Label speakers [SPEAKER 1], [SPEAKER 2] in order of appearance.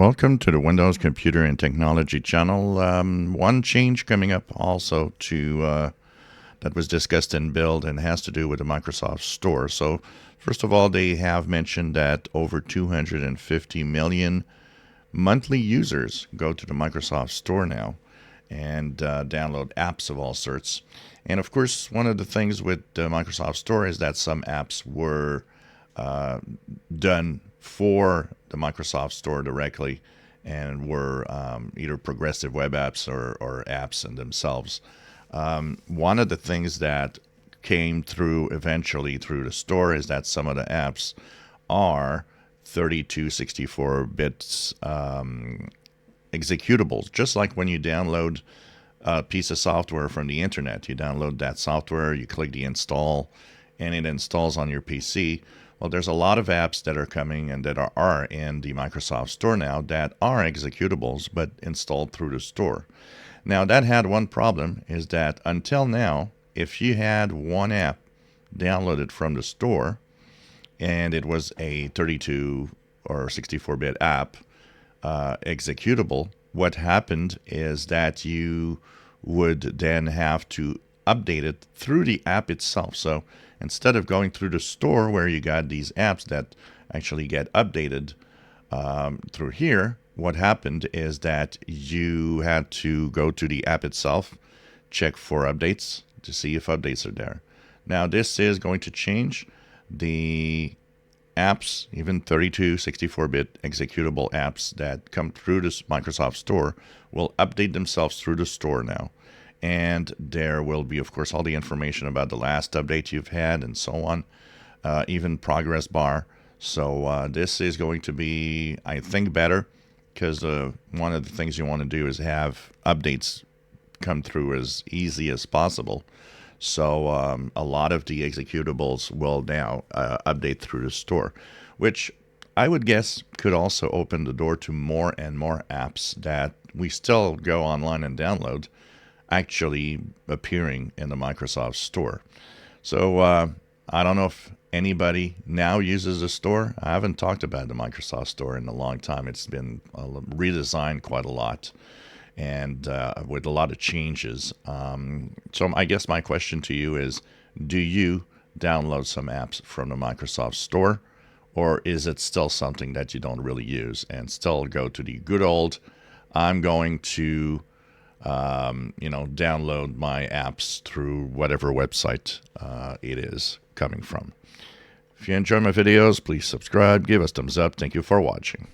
[SPEAKER 1] Welcome to the Windows Computer and Technology channel. One change coming up also to that was discussed in Build and has to do with the Microsoft Store. So first of all, they have mentioned that over 250 million monthly users go to the Microsoft Store now and download apps of all sorts. And of course, one of the things with the Microsoft Store is that some apps were done for the Microsoft Store directly and were either progressive web apps or apps in themselves. One of the things that came through eventually through the store is that some of the apps are 32, 64 bits executables, just like when you download a piece of software from the internet. You download that software, you click the install, and it installs on your PC. Well, there's a lot of apps that are coming and that are in the Microsoft Store now that are executables but installed through the store. Now, that had one problem, is that until now, if you had one app downloaded from the store and it was a 32 or 64-bit app executable, what happened is that you would then have to update it through the app itself. So instead of going through the store where you got these apps that actually get updated through here, what happened is that you had to go to the app itself, check for updates to see if updates are there. Now this is going to change. The apps, even 32, 64-bit executable apps that come through this Microsoft Store will update themselves through the store now. And there will be, of course, all the information about the last update you've had and so on, even progress bar. So this is going to be, I think, better because one of the things you want to do is have updates come through as easy as possible. So a lot of the executables will now update through the store, which I would guess could also open the door to more and more apps that we still go online and download actually appearing in the Microsoft Store. So I don't know if anybody now uses the store. I haven't talked about the Microsoft Store in a long time. It's been redesigned quite a lot and with a lot of changes. So I guess my question to you is, do you download some apps from the Microsoft Store, or is it still something that you don't really use and still go to the good old, I'm going to download my apps through whatever website it is coming from? If you enjoy my videos, please subscribe, give us thumbs up. Thank you for watching.